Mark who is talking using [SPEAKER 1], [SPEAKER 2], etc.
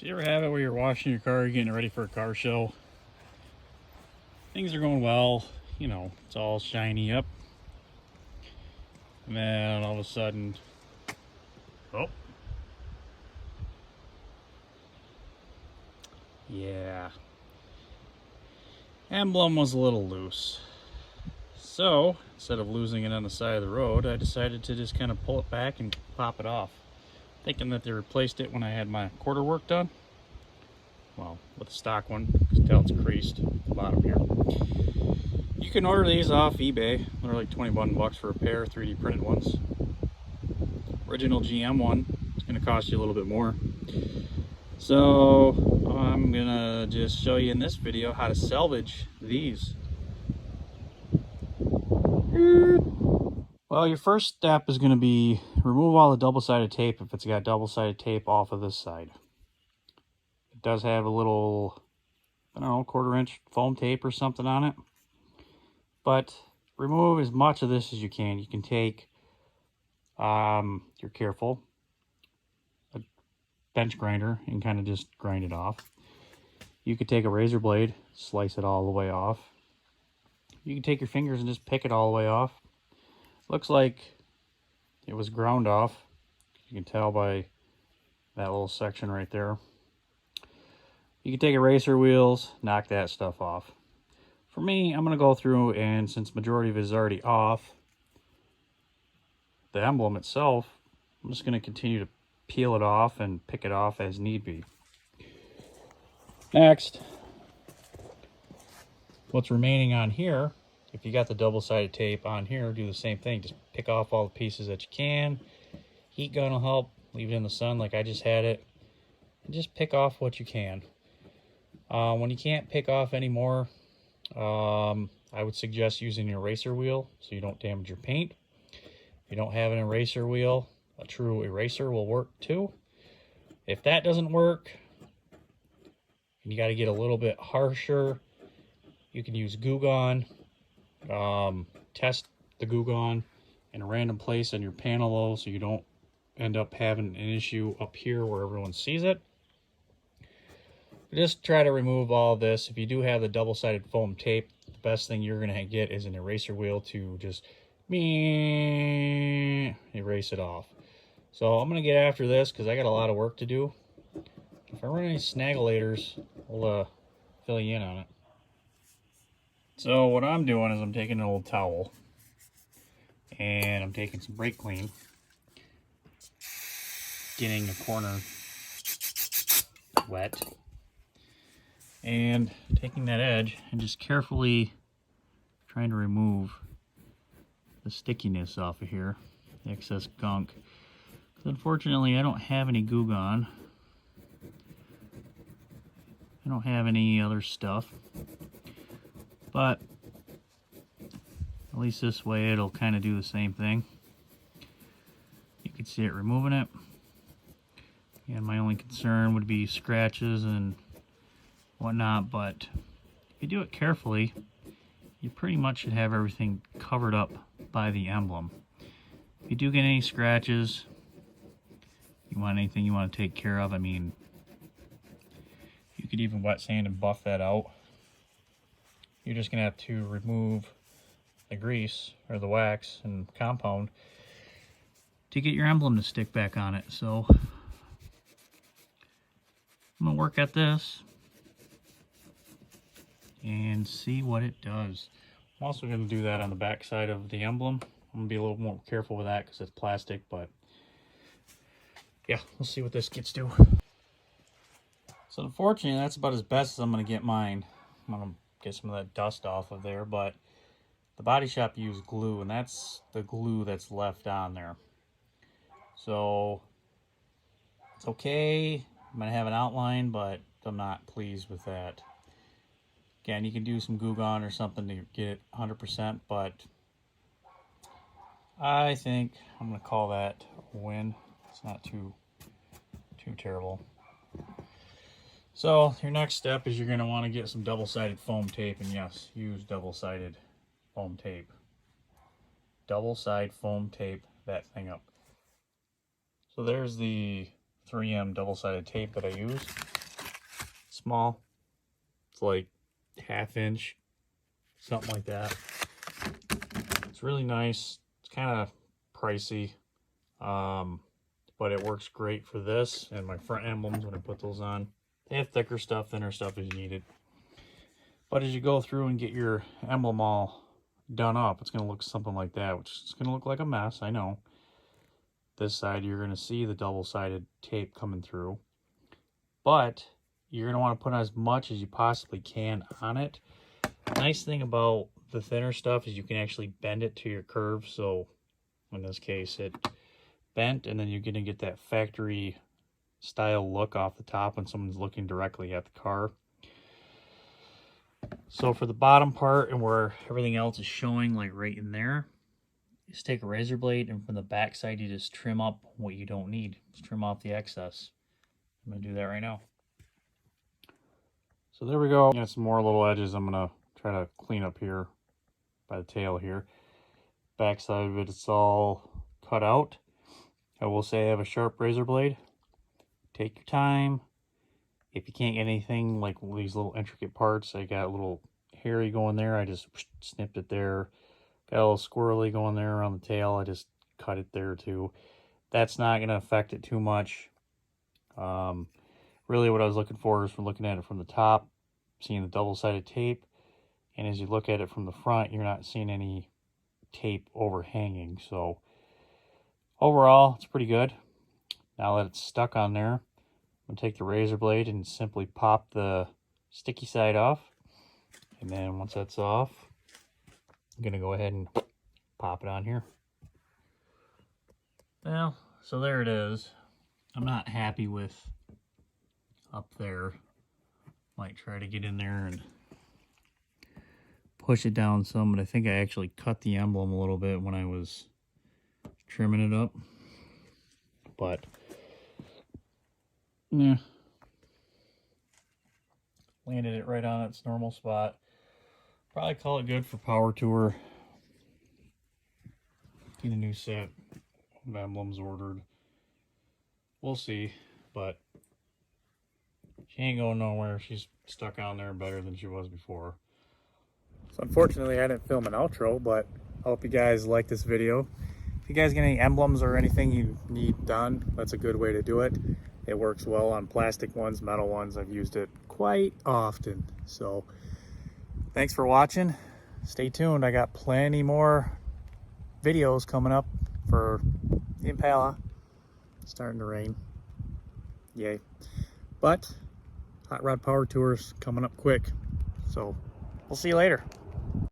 [SPEAKER 1] So you ever have it where you're washing your car, you're getting it ready for a car show? Things are going well, you know, it's all shiny up. And then all of a sudden, oh, yeah, emblem was a little loose. So instead of losing it on the side of the road, I decided to just kind of pull it back and pop it off, thinking that they replaced it when I had my quarter work done. Well, with the stock one, you can tell it's creased at the bottom here. You can order these off eBay. They're like 21 bucks for a pair, 3D printed ones. Original GM one, it's going to cost you a little bit more. So I'm going to just show you in this video how to salvage these. Well, your first step is going to be remove all the double-sided tape if it's got double-sided tape off of this side. It does have a little, I don't know, 1/4 inch foam tape or something on it. But remove as much of this as you can. You can take, if you're careful, a bench grinder and kind of just grind it off. You could take a razor blade, slice it all the way off. You can take your fingers and just pick it all the way off. Looks like it was ground off. You can tell by that little section right there. You can take eraser wheels, knock that stuff off. For me, I'm going to go through, and since majority of it is already off the emblem itself, I'm just going to continue to peel it off and pick it off as need be. Next, what's remaining on here, if you got the double-sided tape on here, do the same thing. Just pick off all the pieces that you can. Heat gun will help. Leave it in the sun like I just had it. And just pick off what you can. When you can't pick off anymore, I would suggest using an eraser wheel so you don't damage your paint. If you don't have an eraser wheel, a true eraser will work too. If that doesn't work, and you got to get a little bit harsher, you can use Goo Gone. Test the Goo Gone in a random place on your panel though, so you don't end up having an issue up here where everyone sees it. Just try to remove all of this. If you do have the double-sided foam tape, the best thing you're going to get is an eraser wheel to just erase it off. So I'm going to get after this because I got a lot of work to do. If I run any snaggulators, I'll fill you in on it. So what I'm doing is I'm taking an old towel and I'm taking some brake clean, getting the corner wet, and taking that edge and just carefully trying to remove the stickiness off of here, the excess gunk. Unfortunately, I don't have any Goo Gone. I don't have any other stuff, but at least this way it'll kind of do the same thing. You can see it removing it. And my only concern would be scratches and whatnot, but if you do it carefully, you pretty much should have everything covered up by the emblem. If you do get any scratches, you want anything you want to take care of, I mean, you could even wet sand and buff that out. You're just gonna have to remove the grease or the wax and compound to get your emblem to stick back on it. So I'm gonna work at this and see what it does. I'm also going to do that on the back side of the emblem. I'm going to be a little more careful with that because it's plastic, but yeah, we'll see what this gets to. So unfortunately, that's about as best as I'm going to get mine. I'm going to get some of that dust off of there, but the body shop used glue, and that's the glue that's left on there. So it's okay. I'm going to have an outline, but I'm not pleased with that. Again, you can do some Goo Gone or something to get it 100%, but I think I'm going to call that a win. It's not too terrible. So your next step is you're going to want to get some double-sided foam tape, and yes, use double-sided foam tape. Double-side foam tape that thing up. So there's the 3M double-sided tape that I use. Small. It's like 1/2 inch, something like that. It's really nice. It's kind of pricey, but it works great for this and my front emblems when I put those on. They have thicker stuff, thinner stuff as you need it. But as you go through and get your emblem all done up, it's going to look something like that, which is going to look like a mess, I know. This side, you're going to see the double-sided tape coming through. But you're going to want to put as much as you possibly can on it. Nice thing about the thinner stuff is you can actually bend it to your curve. So in this case, it bent, and then you're going to get that factory style look off the top when someone's looking directly at the car. So for the bottom part and where everything else is showing, like right in there, just take a razor blade, and from the back side you just trim up what you don't need. Just trim off the excess. I'm going to do that right now. So there we go. Got some more little edges I'm going to try to clean up here by the tail here. Back side of it, it's all cut out. I will say I have a sharp razor blade. Take your time. If you can't get anything like these little intricate parts, I got a little hairy going there, I just snipped it there. Got a little squirrely going there around the tail, I just cut it there too. That's not going to affect it too much. Really what I was looking for is from looking at it from the top, seeing the double-sided tape, and as you look at it from the front, you're not seeing any tape overhanging. So overall, it's pretty good. Now that it's stuck on there, I'm going to take the razor blade and simply pop the sticky side off. And then once that's off, I'm going to go ahead and pop it on here. Well, so there it is. I'm not happy with up there. Might try to get in there and push it down some, but I think I actually cut the emblem a little bit when I was trimming it up. But yeah, landed it right on its normal spot. Probably call it good for Power Tour. Get a new set of emblems ordered. We'll see, but she ain't going nowhere. She's stuck on there better than she was before. So unfortunately I didn't film an outro, but I hope you guys like this video. If you guys get any emblems or anything you need done, that's a good way to do it. It works well on plastic ones, metal ones. I've used it quite often. So thanks for watching. Stay tuned. I got plenty more videos coming up for the Impala. It's starting to rain. Yay. But Hotrod Power Tour's coming up quick. So we'll see you later.